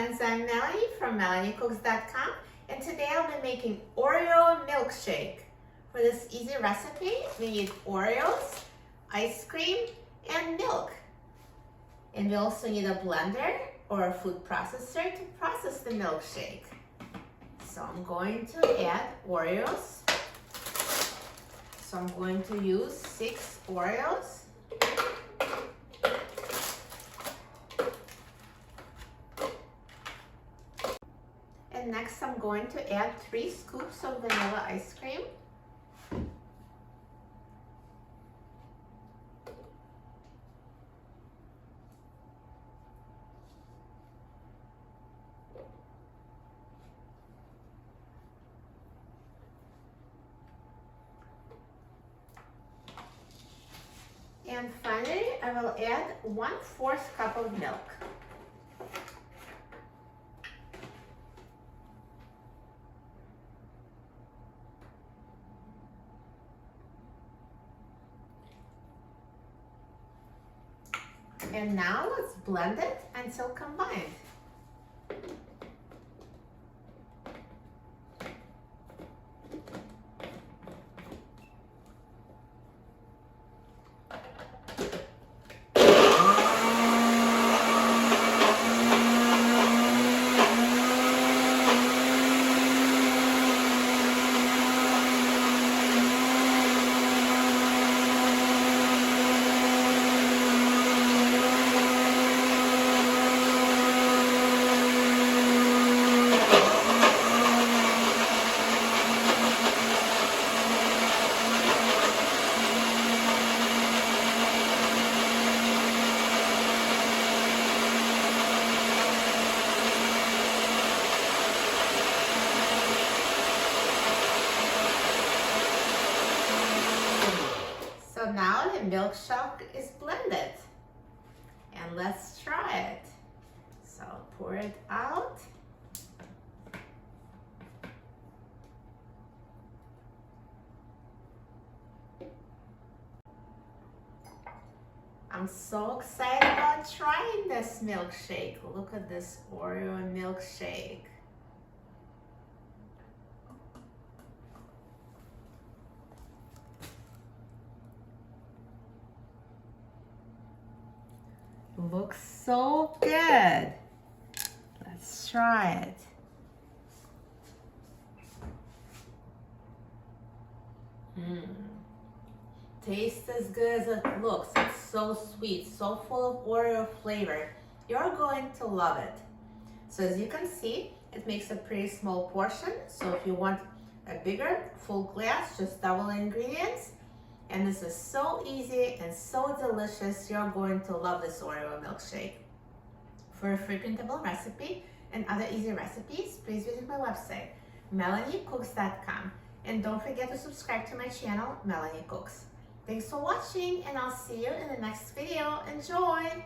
friends, I'm Melanie from MelanieCooks.com, and today I'll be making Oreo milkshake. For this easy recipe, we need Oreos, ice cream, and milk. And we also need a blender or a food processor to process the milkshake. So I'm going to add Oreos. So I'm going to use 6 Oreos. And next I'm going to add 3 scoops of vanilla ice cream. And finally, I will add 1/4 cup of milk. And now let's blend it until combined. So now the milkshake is blended, and let's try it. So pour it out. I'm so excited about trying this milkshake. Look at this Oreo milkshake. Looks so good. Let's try it. Tastes as good as it looks. It's so sweet, so full of Oreo flavor. You're going to love it. So as you can see, it makes a pretty small portion. So if you want a bigger, full glass, just double the ingredients. And this is so easy and so delicious. You're going to love this Oreo milkshake. For a free printable recipe and other easy recipes, please visit my website, MelanieCooks.com. And don't forget to subscribe to my channel, Melanie Cooks. Thanks for watching, and I'll see you in the next video. Enjoy!